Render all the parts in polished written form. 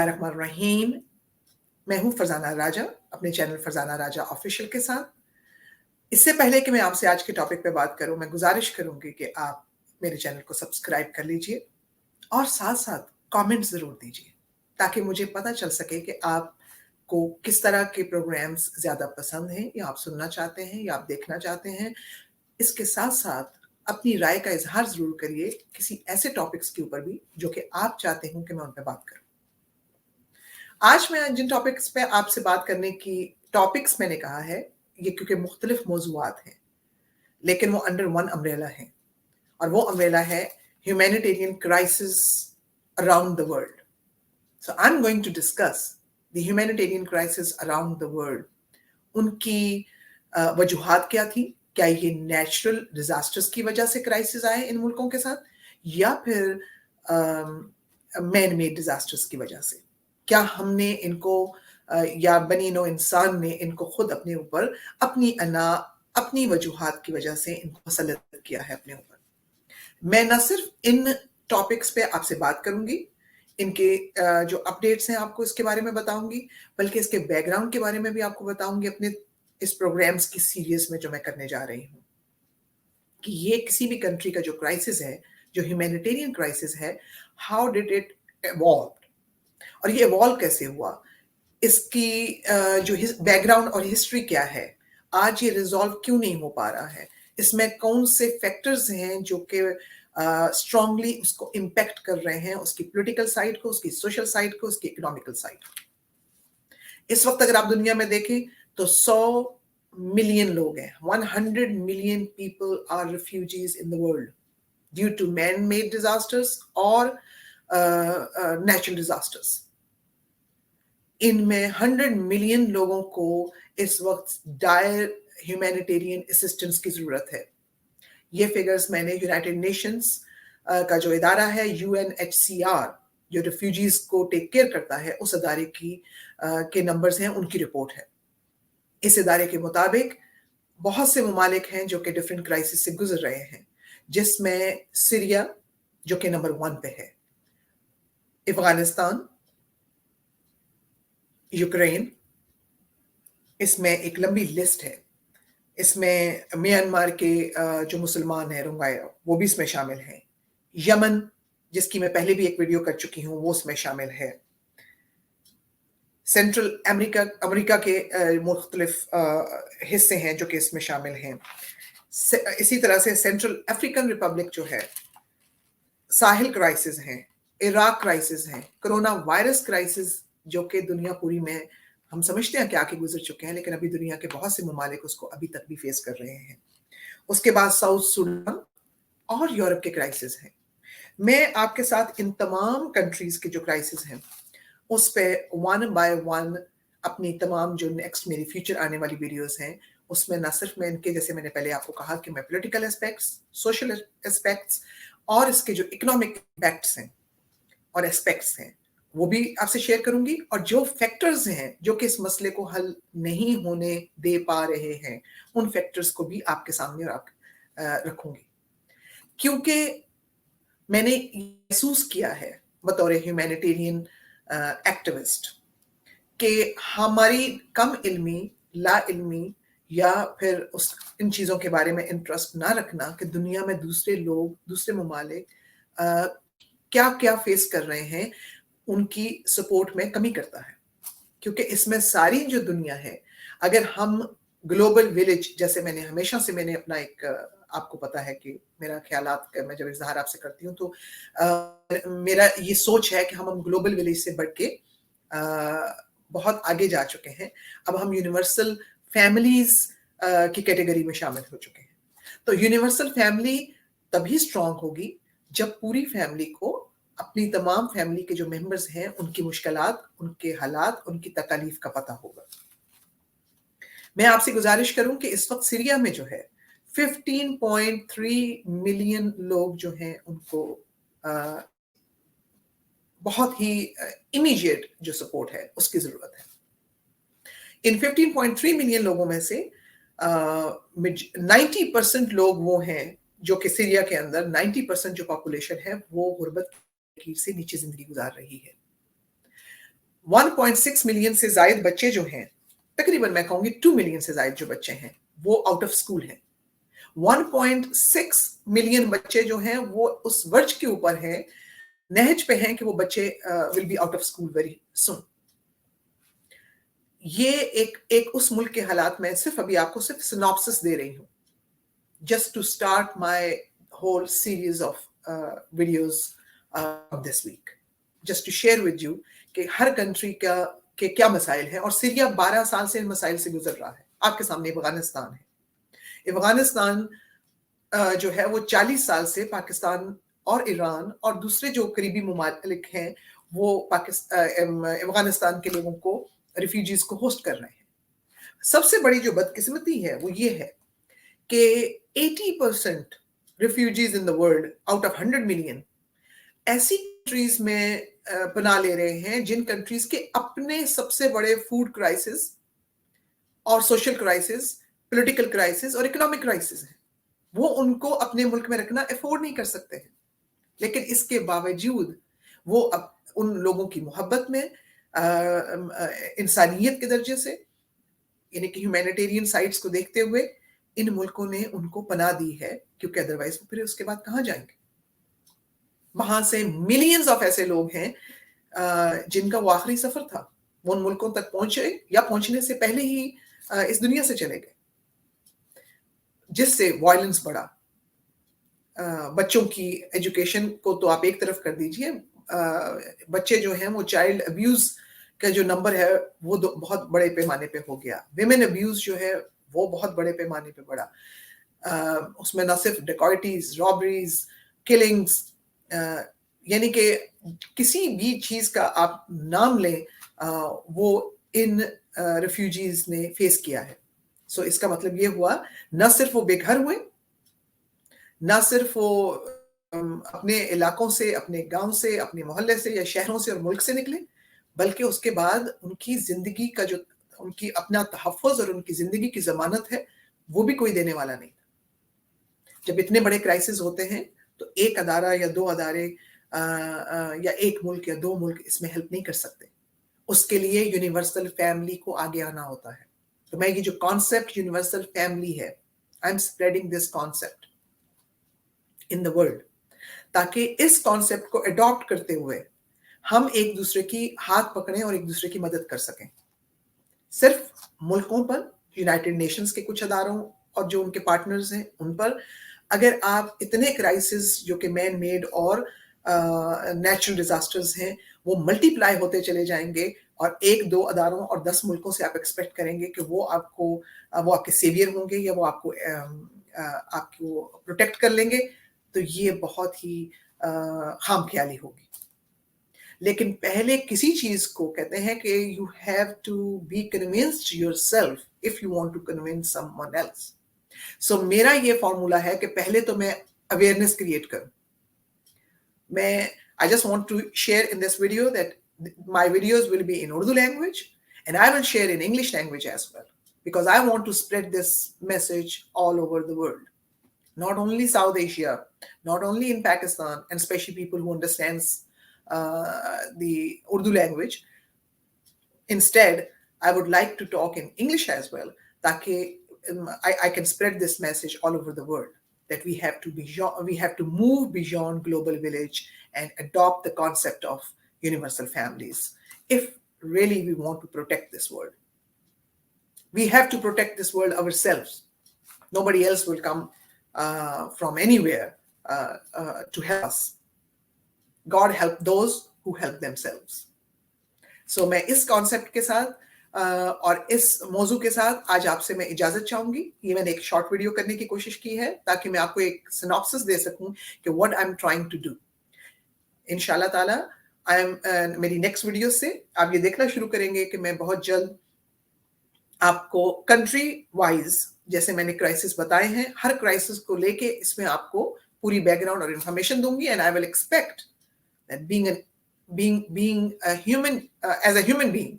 रहीम। मैं हूं फरजाना राजा अपने चैनल फरजाना राजा ऑफिशियल के साथ। इससे पहले कि मैं आपसे आज के टॉपिक पे बात करूं, मैं गुजारिश करूंगी कि आप मेरे चैनल को सब्सक्राइब कर लीजिए और साथ साथ कमेंट जरूर दीजिए ताकि मुझे पता चल सके कि आपको किस तरह के प्रोग्राम्स ज्यादा पसंद हैं या आप सुनना चाहते हैं या आप देखना चाहते हैं। इसके साथ साथ अपनी राय का इजहार जरूर करिए किसी ऐसे टॉपिक्स के ऊपर भी जो कि आप चाहते हो कि मैं उन पर बात करूं। आज मैं जिन टॉपिक्स पे आपसे बात करने की टॉपिक्स मैंने कहा है, ये क्योंकि मुख्तलिफ मौज़ूआत हैं लेकिन वो अंडर वन अम्ब्रेला है और वो अम्ब्रेला है humanitarian crisis around the world. So I am going to discuss the humanitarian crisis around the world. उनकी वजूहात क्या थी, क्या ये नेचुरल डिजास्टर्स की वजह से क्राइसिस आए इन मुल्कों के साथ या फिर मैन मेड डिजास्टर्स की वजह से, क्या हमने इनको या बनी नो इंसान ने इनको खुद अपने ऊपर अपनी वजूहात की वजह से इनको मुसल्लत किया है अपने ऊपर। मैं न सिर्फ इन टॉपिक्स पे आपसे बात करूंगी, इनके जो अपडेट्स हैं आपको इसके बारे में बताऊंगी, बल्कि इसके बैकग्राउंड के बारे में भी आपको बताऊंगी अपने इस प्रोग्राम्स की सीरीज में जो मैं करने जा रही हूँ कि ये किसी भी कंट्री का जो क्राइसिस है, जो ह्यूमैनिटेरियन क्राइसिस है, हाउ डिड इट एवॉल्व और ये इवॉल्व कैसे हुआ, इसकी जो बैकग्राउंड और हिस्ट्री क्या है, आज ये रिजॉल्व क्यों नहीं हो पा रहा है, इसमें कौन से फैक्टर्स हैं जो कि स्ट्रांगली उसको इम्पैक्ट कर रहे हैं, उसकी पॉलिटिकल साइड को, उसकी सोशल साइड को, उसकी इकोनॉमिकल साइड को। इस वक्त अगर आप दुनिया में देखें तो 100 मिलियन लोग हैं, 100 million people are refugees in the world due to man made disasters और नेचुरल डिजास्टर्स। इनमें 100 मिलियन लोगों को इस वक्त डायर ह्यूमैनिटेरियन असिस्टेंस की जरूरत है। ये फिगर्स मैंने यूनाइटेड नेशंस का जो इदारा है UNHCR, जो रिफ्यूजीज को टेक केयर करता है, उस इदारे की के नंबर्स हैं, उनकी रिपोर्ट है। इस इदारे के मुताबिक बहुत से ममालिक हैं जो कि डिफरेंट क्राइसिस से गुजर रहे हैं, जिसमें सीरिया जो कि नंबर 1 पे है, अफगानिस्तान, यूक्रेन, इसमें एक लंबी लिस्ट है। इसमें म्यांमार के जो मुसलमान हैं रोहिंग्या, वो भी इसमें शामिल हैं। यमन, जिसकी मैं पहले भी एक वीडियो कर चुकी हूँ, वो इसमें शामिल है। सेंट्रल अमेरिका के मुख्तलिफ हिस्से हैं जो कि इसमें शामिल हैं। इसी तरह से सेंट्रल अफ्रीकन रिपब्लिक जो है, साहिल क्राइसिस हैं, इराक क्राइसिस हैं, कोरोना वायरस क्राइसिस जो कि दुनिया पूरी में हम समझते हैं कि आके गुजर चुके हैं, लेकिन अभी दुनिया के बहुत से ममालिक उसको अभी तक भी फेस कर रहे हैं। उसके बाद साउथ सुडान और यूरोप के क्राइसिस हैं। मैं आपके साथ इन तमाम कंट्रीज के जो क्राइसिस हैं उस पे वन बाय वन अपनी तमाम जो नेक्स्ट मेरी फ्यूचर आने वाली वीडियोस हैं उसमें न सिर्फ मैं इनके, जैसे मैंने पहले आपको कहा कि मैं पॉलिटिकल एस्पेक्ट्स, सोशल एस्पेक्ट्स और इसके जो इकोनॉमिक इम्पैक्ट्स हैं और एस्पेक्ट्स हैं वो भी आपसे शेयर करूंगी, और जो फैक्टर्स हैं जो कि इस मसले को हल नहीं होने दे पा रहे हैं उन फैक्टर्स को भी आपके सामने रखूंगी, क्योंकि मैंने महसूस किया है बतौर ह्यूमैनिटेरियन एक्टिविस्ट कि हमारी कम इल्मी, ला इल्मी या फिर इन चीज़ों के बारे में इंटरेस्ट ना रखना कि दुनिया में दूसरे लोग, दूसरे ममालिक क्या क्या फेस कर रहे हैं, उनकी सपोर्ट में कमी करता है। क्योंकि इसमें सारी जो दुनिया है, अगर हम ग्लोबल विलेज, जैसे मैंने अपना एक, आपको पता है कि मेरा ख्यालात का मैं जब इजहार आपसे करती हूँ तो मेरा ये सोच है कि हम ग्लोबल विलेज से बढ़ के बहुत आगे जा चुके हैं। अब हम यूनिवर्सल फैमिलीज की कैटेगरी में शामिल हो चुके हैं। तो यूनिवर्सल फैमिली तभी स्ट्रांग होगी जब पूरी फैमिली को अपनी तमाम फैमिली के जो मेंबर्स हैं उनकी मुश्किलात, उनके हालात, उनकी तकालीफ का पता होगा। मैं आपसे गुजारिश करूं कि इस वक्त सीरिया में जो है 15.3 मिलियन लोग जो हैं उनको बहुत ही इमीडिएट जो सपोर्ट है उसकी जरूरत है। इन 15.3 मिलियन लोगों में से 90% लोग वो हैं जो कि सीरिया के अंदर 90% जो पॉपुलेशन है वो गुर्बत से नीचे जिंदगी गुजार रही है। 1.6 ملین سے زائد بچے جو ہیں، تقریباً میں کہوں گی 2 ملین سے زائد جو بچے ہیں وہ آؤٹ آف اسکول ہیں. 1.6 ملین بچے جو ہیں وہ اس ورج کے اوپر ہیں، نہج پہ ہیں کہ وہ بچے will be out of school very soon. یہ ایک اس ملک کے حالات میں صرف ابھی آپ کو صرف سناپسس دے رہی ہوں، just to start my whole series of videos this week, just to share with you کہ ہر کنٹری کے کیا مسائل ہیں. اور سیریا 12 سال سے ان مسائل سے گزر رہا ہے. آپ کے سامنے افغانستان ہے. افغانستان جو ہے وہ 40 سال سے پاکستان اور ایران اور دوسرے جو قریبی ممالک ہیں وہ افغانستان کے لوگوں کو، ریفیوجیز کو ہوسٹ کر رہے ہیں. سب سے بڑی جو بدقسمتی ہے وہ یہ ہے کہ 80% refugees in the world out of 100 million ایسی کنٹریز میں پناہ لے رہے ہیں جن کنٹریز کے اپنے سب سے بڑے فوڈ کرائسس اور سوشل کرائسس، پولیٹیکل کرائسس اور اکنامک کرائسس ہیں. وہ ان کو اپنے ملک میں رکھنا افورڈ نہیں کر سکتے ہیں. لیکن اس کے باوجود وہ ان لوگوں کی محبت میں، انسانیت کے درجے سے، یعنی کہ ہیومینیٹیرین سائٹس کو دیکھتے ہوئے ان ملکوں نے ان کو پناہ دی ہے، کیونکہ ادروائز وہ پھر اس کے بعد کہاں جائیں گے. وہاں سے ملینز آف ایسے لوگ ہیں جن کا وہ آخری سفر تھا، وہ ان ملکوں تک پہنچے یا پہنچنے سے پہلے ہی اس دنیا سے چلے گئے، جس سے وائلنس بڑھا. بچوں کی ایجوکیشن کو تو آپ ایک طرف کر دیجئے، بچے جو ہیں وہ چائلڈ ابیوز کا جو نمبر ہے وہ بہت بڑے پیمانے پہ ہو گیا. ویمن ابیوز جو ہے وہ بہت بڑے پیمانے پہ بڑھا. اس میں نہ صرف ڈیکوائٹیز، رابریز، کلنگز، یعنی کہ کسی بھی چیز کا آپ نام لیں وہ ان ریفیوجیز نے فیس کیا ہے. سو اس کا مطلب یہ ہوا نہ صرف وہ بے گھر ہوئے، نہ صرف وہ اپنے علاقوں سے، اپنے گاؤں سے، اپنے محلے سے یا شہروں سے اور ملک سے نکلے، بلکہ اس کے بعد ان کی زندگی کا جو ان کی اپنا تحفظ اور ان کی زندگی کی ضمانت ہے وہ بھی کوئی دینے والا نہیں. جب اتنے بڑے کرائسس ہوتے ہیں تو ایک ادارہ یا دو ادارے یا ایک ملک یا دو ملک اس میں ہیلپ نہیں کر سکتے. اس کے لیے یونیورسل فیملی کو آگے آنا ہوتا ہے. تو میں یہ جو کانسیپٹ یونیورسل فیملی ہے، I am spreading this concept in the world, تاکہ اس کانسیپٹ کو اڈاپٹ کرتے ہوئے ہم ایک دوسرے کی ہاتھ پکڑیں اور ایک دوسرے کی مدد کر سکیں. صرف ملکوں پر، یونائٹڈ نیشنز کے کچھ اداروں اور جو ان کے پارٹنرز ہیں ان پر، اگر آپ اتنے کرائسس جو کہ مین میڈ اور نیچرل ڈیزاسٹرز ہیں وہ ملٹی پلائی ہوتے چلے جائیں گے، اور ایک دو اداروں اور 10 ملکوں سے آپ ایکسپیکٹ کریں گے کہ وہ آپ کے سیویئر ہوں گے یا وہ آپ کو پروٹیکٹ کر لیں گے، تو یہ بہت ہی خام خیالی ہوگی. لیکن پہلے کسی چیز کو کہتے ہیں کہ you have to be convinced yourself if you want to convince someone else. So میرا یہ فارمولا ہے کہ پہلے تو میں اویئرنیس کریٹ کروں. I just want to share in this video that my videos will be in Urdu language and I will share in English language as well, because I want to spread this message all over the world. Not only South Asia, not only in Pakistan, and especially people who understands the Urdu language. Instead, I would like to talk in English as well, ताकि I can spread this message all over the world, that we have to move beyond global village and adopt the concept of universal families if really we want to protect this world. We have to protect this world ourselves. Nobody else will come from anywhere to help us. God help those who help themselves. So میں اس concept کے ساتھ اور اس موضوع کے ساتھ آج آپ سے میں اجازت چاہوں گی. یہ میں نے ایک شارٹ ویڈیو کرنے کی کوشش کی ہے تاکہ میں آپ کو ایک سناپسس دے سکوں کہ what I'm trying to do. انشاءاللہ تعالی میری نیکسٹ ویڈیو سے آپ یہ دیکھنا شروع کریں گے کہ میں بہت جلد آپ کو کنٹری وائز جیسے میں نے کرائسس بتائے ہیں، ہر کرائسس کو لے کے اس میں آپ کو پوری بیک گراؤنڈ اور انفارمیشن دوں گی. And I will expect that being a human, as a human being,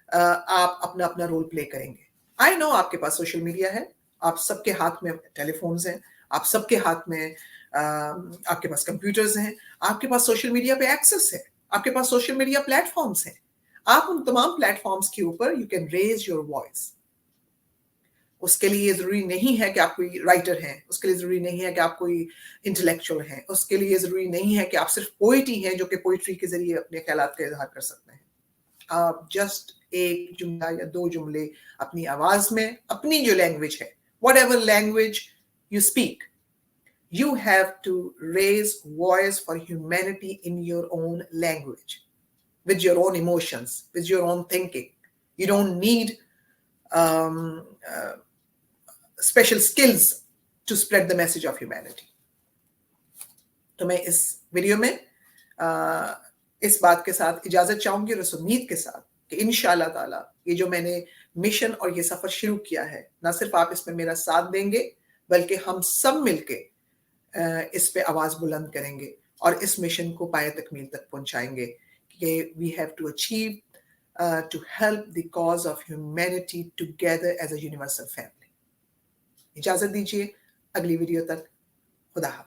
آپ اپنا رول پلے کریں گے. I know آپ کے پاس سوشل میڈیا ہے، آپ سب کے ہاتھ میں ٹیلی فونز ہیں، آپ سب کے ہاتھ میں آپ کے پاس کمپیوٹرز ہیں، آپ کے پاس سوشل میڈیا پہ ایکسس ہے، آپ کے پاس سوشل میڈیا پلیٹ فارمز ہیں. आप उन तमाम प्लेटफॉर्म्स के ऊपर you can raise your voice. उसके लिए ये ज़रूरी नहीं है कि आप कोई राइटर हैं, उसके लिए ज़रूरी नहीं है कि आप कोई इंटेलेक्चुअल हैं, उसके लिए ज़रूरी नहीं है कि आप सिर्फ पोएट ही हैं जो कि पोएट्री के ज़रिए अपने ख़्यालात का इज़हार कर सकते हैं. आप जस्ट एक जुमला या 2 जुमले अपनी आवाज़ में, अपनी जो लैंग्वेज है, whatever language you speak, you have to raise voice for humanity in your own language, with your own emotions, with your own thinking. You don't need um, uh, special skills to spread the message of humanity. तो मैं इस video में इस बात के साथ इजाज़त चाहूँगी और इस उम्मीद के साथ कि इंशाअल्लाह ताला ये जो मैंने मिशन और ये सफ़र शुरू किया है, ना सिर्फ आप इसमें मेरा साथ देंगे, बल्कि हम सब मिलके इस पे आवाज़ बुलंद करेंगे और इस मिशन को पाए तकमील तक पहुंचाएंगे कि we have to achieve to help the cause of humanity together as a universal family. इजाज़त दीजिए, अगली वीडियो तक खुदा हाफ़िज़.